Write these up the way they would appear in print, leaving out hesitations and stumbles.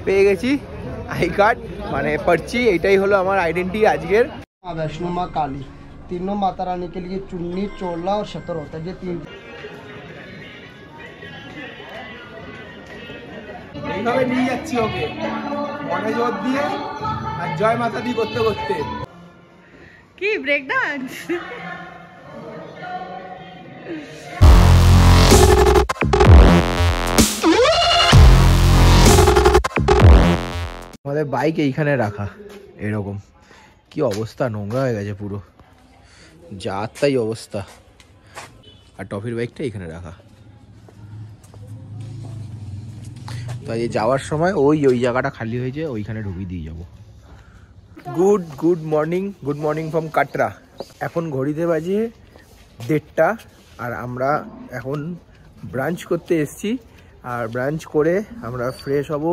পেয়ে গেছি I card মানে पर्ची, এটাই হলো আমার আইডেন্টি আজকের। वैष्णो माँ काली, तीनों माता रानी के लिए चुन्नी, चोला और शतर होता है। ये तीन এইভাবে নিয়ে যাচ্ছি ওকে মনে জোর দিয়ে আর জয় মাতা দি করতে করতে। কি ব্রেক ডান্স? আমাদের বাইক এইখানে রাখা, এরকম কি অবস্থা, নোংরা হয়ে গেছে পুরো, যার তাই অবস্থা। আর টফির বাইকটা এখানে রাখা। তো এই যাওয়ার সময় ওই জায়গাটা খালি হয়েছে, ওইখানে ঢুকিয়ে দিয়ে যাবো। Good morning from Katra. এখন ঘড়িতে বাজে 1:30 আর আমরা এখন ব্রাঞ্চ করতে এসেছি। আর ব্রাঞ্চ করে আমরা ফ্রেশ হব,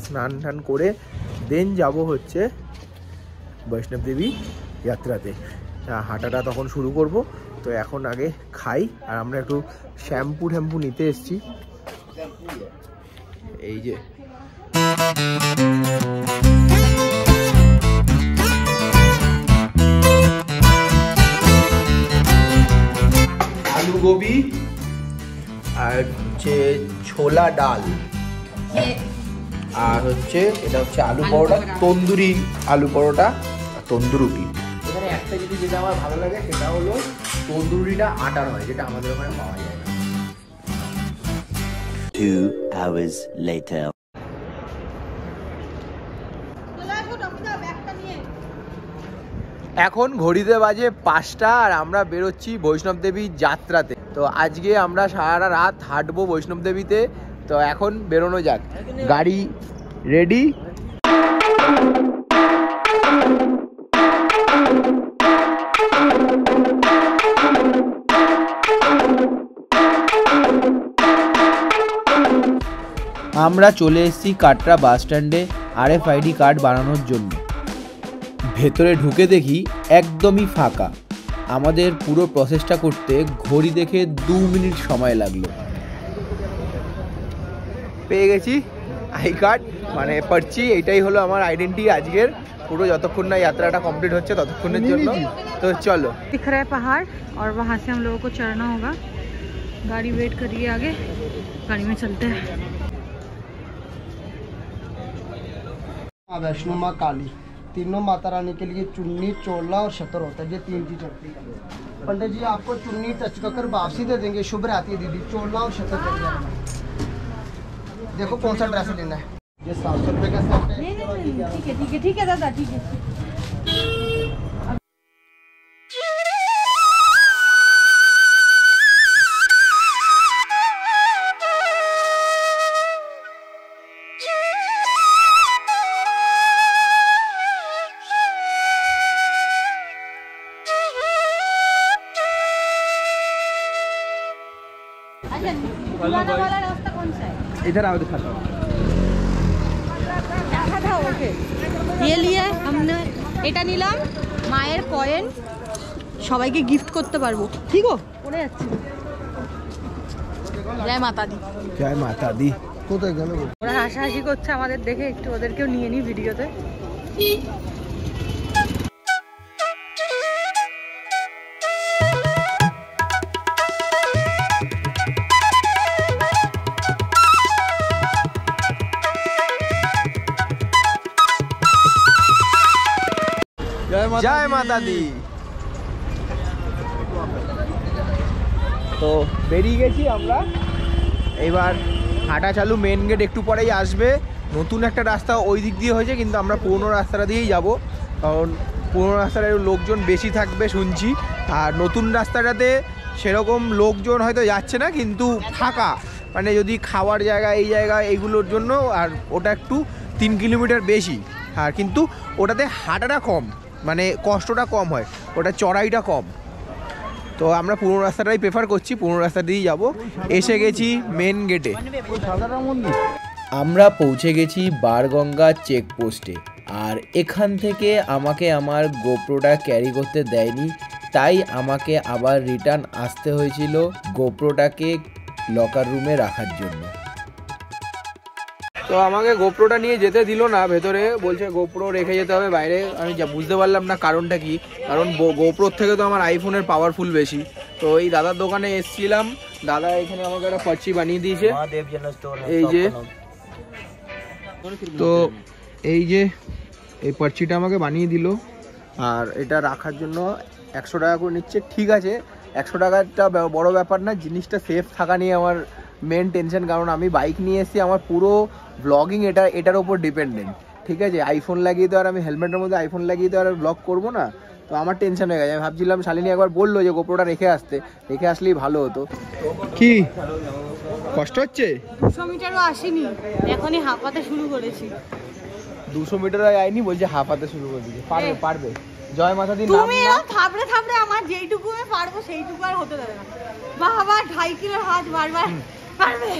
স্নান টান করে দেন যাব হচ্ছে বৈষ্ণব দেবী যাত্রাতে। হাঁটাটা তখন শুরু করব। তো এখন আগে খাই, আর আমরা একটু শ্যাম্পু ট্যাম্পু নিতে এসেছি। এই যে আলু গোবি আর হচ্ছে ছোলা ডাল, আর হচ্ছে এটা হচ্ছে আলু পরোটা, তন্দুরি আলু পরোটা আর তন্দুরুটি। এখানে একটা জিনিস যেটা আমার ভালো লাগে সেটা হলো তন্দুরিটা আটার হয়, যেটা আমাদের ওখানে পাওয়া যায় না। 2 hours later. এখন ঘড়িতে বাজে 5টা আর আমরা বেরোচ্ছি বৈষ্ণব দেবী যাত্রাতে। তো আজকে আমরা সারা রাত হাঁটবো বৈষ্ণব দেবীতে। তো এখন বেরোনো যাক, গাড়ি রেডি। আমরা চলে এসেছি কাটরা বাস স্ট্যান্ডে RFID কার্ড বানানোর জন্য। ভেতরে ঢুকে দেখি একদমই ফাঁকা। আমাদের পুরো প্রসেসটা করতে ঘড়ি দেখে 2 মিনিট সময় লাগলো। পেয়ে গেছি আই কার্ড মানে पर्ची, এটাই হলো আমার আইডেন্টি আজকের, পুরো যতক্ষণ না যাত্রাটা কমপ্লিট হচ্ছে ততক্ষণের জন্য। তো চলো, दिख रहा है पहाड़ और वहाँ से हम लोगों को चढ़ना होगा। गाड़ी वेट करिए आगे, गाड़ी में चलते हैं। वैष्णो माँ काली, तीनों माता रानी के लिए चुन्नी, चोला और शतर होता है। ये तीन चीज होती है। पंडित जी आपको चुन्नी टच कर वापसी दे देंगे, शुभ रहती है दीदी। चोला और शतर कर देना। देखो कौन सा ड्रेस लेना है। ये 700 रुपये का सेट है। ठीक है दादा, ठीक है। वाला रास्ता कौन सा है? इधर आओ दिखाता हूँ। ये लिए हमने এটা নিলাম, মায়ের কয়েন সবাইকে গিফট করতে পারবো। ঠিক ও পড়ে যাচ্ছে। জয় মাতা দি, জয় মাতা দি। কোথায় গেল? ওরা হাসাহাসি করছে আমাদের দেখে, একটু ওদেরকেও নিয়ে নি ভিডিওতে। জয় মাতা দি। তো বেরিয়ে গেছি আমরা, এবার হাঁটা চালু। মেন গেট একটু পরেই আসবে। নতুন একটা রাস্তা ওই দিক দিয়ে হয়েছে, কিন্তু আমরা পুরনো রাস্তাটা দিয়েই যাব, কারণ পুরনো রাস্তাটা লোকজন বেশি থাকবে শুনছি। আর নতুন রাস্তাটাতে সেরকম লোকজন হয়তো যাচ্ছে না, কিন্তু ফাঁকা, মানে যদি খাওয়ার জায়গা এই জায়গা এইগুলোর জন্য। আর ওটা একটু 3 কিলোমিটার বেশি, আর কিন্তু ওটাতে হাঁটাটা কম, মানে কষ্টটা কম হয়, ওটা চড়াইটা কম। তো আমরা পুরনো রাস্তাটাই প্রেফার করছি, পুরনো রাস্তা দিয়েই যাব। এসে গেছি মেন গেটে। আমরা পৌঁছে গেছি বারগঙ্গা চেকপোস্টে। আর এখান থেকে আমাকে আমার গোপ্রোটা ক্যারি করতে দেয়নি, তাই আমাকে আবার রিটার্ন আসতে হয়েছিল গোপ্রোটাকে লকার রুমে রাখার জন্য। তো আমাকে গোপ্রোটা নিয়ে যেতে দিল না ভেতরে, বলছে গোপ্রো রেখে যেতে হবে বাইরে। আমি যা বুঝতে পারলাম না কারণটা কি, কারণ গোপ্রোর থেকে তো আমার আইফোনের পাওয়ারফুল বেশি। তো এই দাদার দোকানে এসছিলাম, দাদা এখানে আমাকে একটা পার্চি বানিয়ে দিয়েছে, এই যে। তো এই যে এই পার্চিটা আমাকে বানিয়ে দিল, আর এটা রাখার জন্য 100 টাকা করে নিচ্ছে। ঠিক আছে, 100 টাকাটা বড় ব্যাপার না, জিনিসটা সেফ থাকা নিয়ে আমার মেন টেনশন, কারণ আমি বাইক নিয়ে এসেছি, আমার পুরো ব্লগিং এটার ওপর ডিপেন্ডেন্ট। ঠিক আছে, আইফোন লাগিয়ে তো আর আমি হেলমেটের মধ্যে আইফোন লাগিয়ে তো আর ব্লগ করবো না, তো আমার টেনশন হয়ে গেছে। আমি ভাবছিলাম, শালিনী একবার বললো যে গোপ্রোটা রেখে আসলেই ভালো হতো। কি কষ্ট হচ্ছে? 200 মিটারও আসেনি, এখনই হাঁপাতে শুরু করেছি। 200 মিটার আইনি, বলছে হাঁপাতে শুরু করে দিয়েছে। পারবে জয় মাতা দি। তুমি এরকম থাপড়ে আমার যেইটুকু আমি পারবো সেইটুকু আর হতে দেবে না। বাবা 2.5 কিলোর হাত বারবার পারবে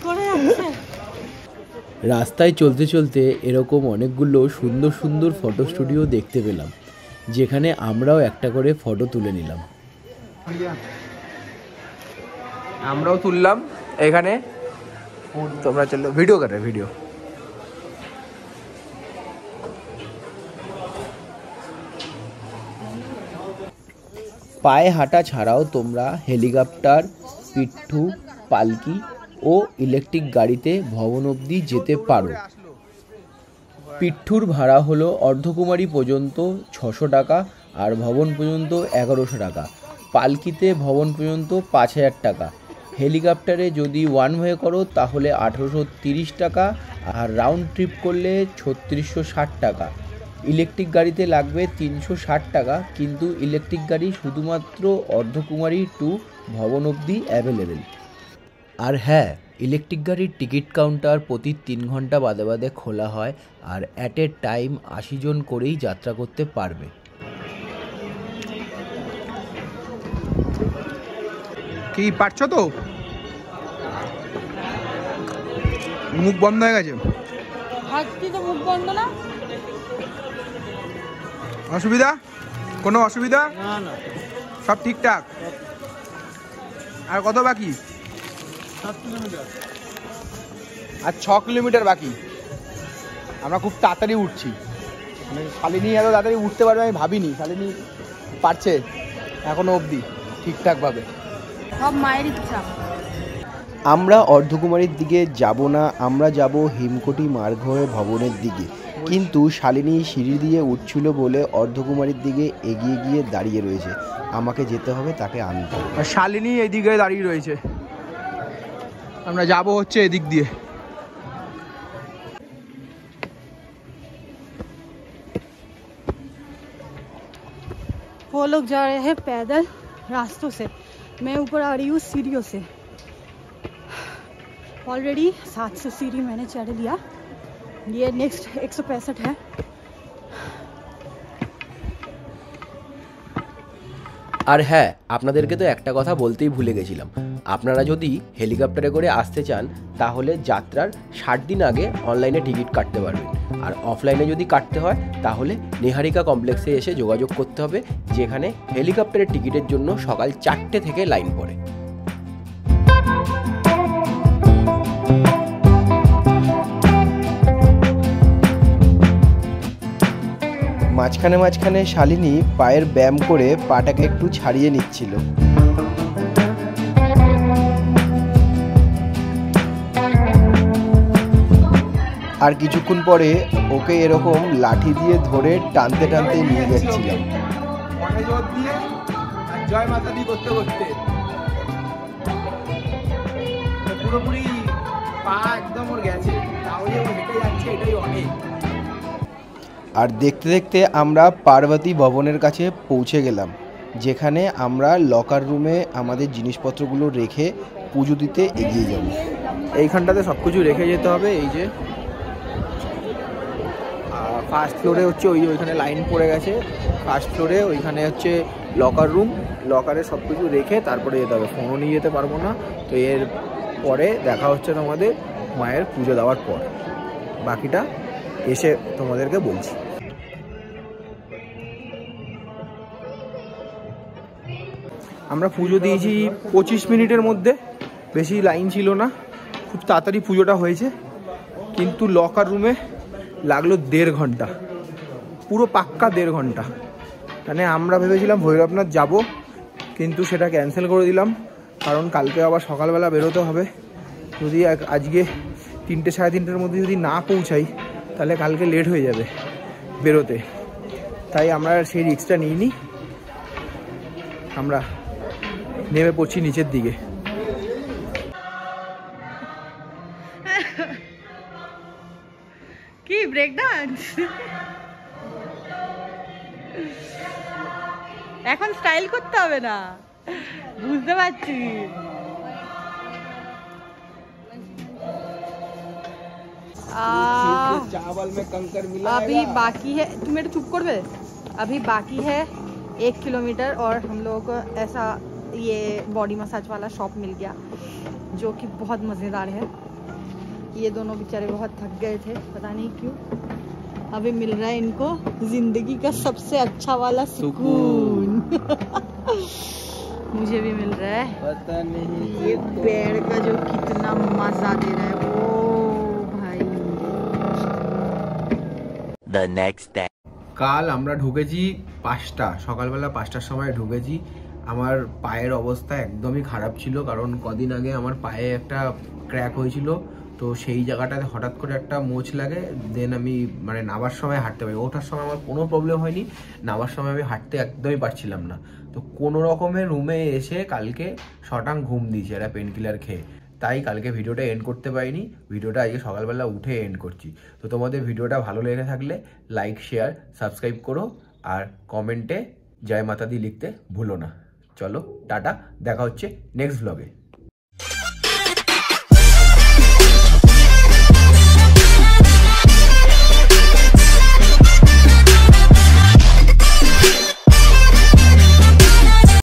করে যাচ্ছে। রাস্তায় চলতে চলতে এরকম অনেকগুলো সুন্দর সুন্দর ফটো স্টুডিও দেখতে পেলাম, যেখানে আমরাও একটা করে ফটো তুলে নিলাম। আমরাও তুললাম এখানে, তোমরা চলো ভিডিও করে ভিডিও। পায়ে হাঁটা ছাড়াও তোমরা হেলিকপ্টার, পিট্ঠু, পালকি ও ইলেকট্রিক গাড়িতে ভবন অবধি যেতে পারো। পিট্ঠুর ভাড়া হলো অর্ধকুমারী পর্যন্ত 600 টাকা আর ভবন পর্যন্ত 1100 টাকা। পালকিতে ভবন পর্যন্ত 5000 টাকা। হেলিকপ্টারে যদি ওয়ান ওয়ে করো তাহলে 1830 টাকা আর রাউন্ড ট্রিপ করলে 3660 টাকা। ইলেকট্রিক গাড়িতে লাগবে 360 টাকা, কিন্তু ইলেকট্রিক গাড়ি শুধুমাত্র অর্ধকুমারী টু ভবন অবধি অ্যাভেলেবেল। আর হ্যাঁ, ইলেকট্রিক গাড়ির টিকিট কাউন্টার প্রতি 3 ঘন্টা বাদে বাদে খোলা হয়, আর অ্যাট এ টাইম 80 জন করেই যাত্রা করতে পারবে। কি পারছো তো? মুখ বন্ধ হয়ে গেছে। হাঁটছি তো মুখ বন্ধ না। অসুবিধা? কোনো অসুবিধা? না, সব ঠিকঠাক? আর কত বাকি? 7 কিলোমিটার। আর 6 কিলোমিটার বাকি। আমরা খুব তাড়াতাড়ি উঠছি, মানে শালিনী এত তাড়াতাড়ি উঠতে পারবে আমি ভাবিনি। শালিনী পারছে এখনো অবধি ঠিকঠাকভাবে। সব মায়ের ইচ্ছা। আমরা অর্ধকুমারীর দিকে যাব না, আমরা যাব হিমকোটি মার্গ হয়ে ভবনের দিকে। কিন্তু শালিনী সিঁড়ি দিয়ে উঠছিল বলে অর্ধকুমারীর দিকে এগিয়ে গিয়ে দাঁড়িয়ে রয়েছে। আমাকে যেতে হবে তাকে আনতে। আর শালিনী এদিকে দাঁড়িয়ে রয়েছে, আমরা যাব হচ্ছে এদিক দিয়ে। वो लोग जा रहे हैं पैदल रास्तों से, मैं ऊपर आ रही हूँ सीढ़ियों से। ऑलरेडी 700 सीढ़ी मैंने चढ़ लिया, ये नेक्स्ट 165 है। আর হ্যাঁ, আপনাদেরকে তো একটা কথা বলতেই ভুলে গেছিলাম, আপনারা যদি হেলিকপ্টারে করে আসতে চান তাহলে যাত্রার 60 দিন আগে অনলাইনে টিকিট কাটতে পারবেন। আর অফলাইনে যদি কাটতে হয় তাহলে নিহারিকা কমপ্লেক্সে এসে যোগাযোগ করতে হবে, যেখানে হেলিকপ্টারের টিকিটের জন্য সকাল 4টে থেকে লাইন পড়ে। মাঝখানে শালিনী পায়ের ব্যায়াম করে পাটাকে একটু ছাড়িয়ে নিচ্ছিল। আর কিছুক্ষণ পরে ওকে এরকম লাঠি দিয়ে ধরে টানতে টানতে নিয়ে যাচ্ছিলাম। জয় মাতা দি করতে করতে পুরোপুরি পা একদম ওর গেছে, তাহলে ও হেঁটে যাচ্ছে, এটাই অনেক। আর দেখতে দেখতে আমরা পার্বতী ভবনের কাছে পৌঁছে গেলাম, যেখানে আমরা লকার রুমে আমাদের জিনিসপত্রগুলো রেখে পুজো দিতে এগিয়ে যাব। এইখানটাতে সব কিছু রেখে যেতে হবে। এই যে ফার্স্ট ফ্লোরে হচ্ছে ওইখানে লাইন পড়ে গেছে, ফার্স্ট ফ্লোরে ওইখানে হচ্ছে লকার রুম, লকারে সব কিছু রেখে তারপরে যেতে হবে। ফোনও নিয়ে যেতে পারবো না। তো এর পরে দেখা হচ্ছে তোমাদের মায়ের পুজো দেওয়ার পর, বাকিটা এসে তোমাদেরকে বলছি। আমরা পুজো দিয়েছি 25 মিনিটের মধ্যে, বেশি লাইন ছিল না, খুব তাড়াতাড়ি পুজোটা হয়েছে, কিন্তু লকার রুমে লাগলো 1.5 ঘন্টা, পুরো পাক্কা 1.5 ঘন্টা। মানে আমরা ভেবেছিলাম ভৈরবনাথ যাব, কিন্তু সেটা ক্যান্সেল করে দিলাম, কারণ কালকে আবার সকালবেলা বেরোতে হবে। যদি আজকে 3টে সাড়ে 3টের মধ্যে যদি না পৌঁছাই, তাহলে কালকে লেট হয়ে যাবে বেরোতে। তাই আমরা সেই রিস্কটা নিইনি, আমরা নেমে পড়ছি নিচের দিকে। কি ব্রেক ডান্স এখন স্টাইল করতে হবে না, বুঝতে পারছি। चावल में कंकर मिला अभी बाकी है, तुम मेरे चुप कर बे। अभी बाकी है 1 किलोमीटर और हम लोगों को ऐसा ये बॉडी मसाज वाला शॉप मिल गया, जो कि बहुत मज़ेदार है। ये दोनों बेचारे बहुत थक गए थे, पता नहीं क्यों। अभी मिल रहा है इनको जिंदगी का सबसे अच्छा वाला सुकून। मुझे भी मिल रहा है, पता नहीं ये पेड़ का जो कितना मजा दे रहा है वो भाई। The next day. কাল আমরা ঢুকেছি 5টা, সকালবেলা 5টার সময় ঢুকেছি। আমার পায়ের অবস্থা একদমই খারাপ ছিল, কারণ কদিন আগে আমার পায়ে একটা ক্র্যাক হয়েছিল, তো সেই জায়গাটাতে হঠাৎ করে একটা মোচ লাগে। দেন আমি মানে নামার সময় হাঁটতে পারি, ওঠার সময় আমার কোনো প্রবলেম হয়নি, নামার সময় আমি হাঁটতে একদমই পারছিলাম না। তো কোনো রকমের রুমে এসে কালকে শটাং ঘুম দিয়েছি একটা পেন কিলার খেয়ে, তাই কালকে ভিডিওটা এন্ড করতে পারিনি। ভিডিওটা আজকে সকালবেলা উঠে এন্ড করছি। তো তোমাদের ভিডিওটা ভালো লেগে থাকলে লাইক, শেয়ার, সাবস্ক্রাইব করো, আর কমেন্টে জয় মাতা দি লিখতে ভুলো না। চলো টাটা, দেখা হচ্ছে নেক্সট ব্লগে।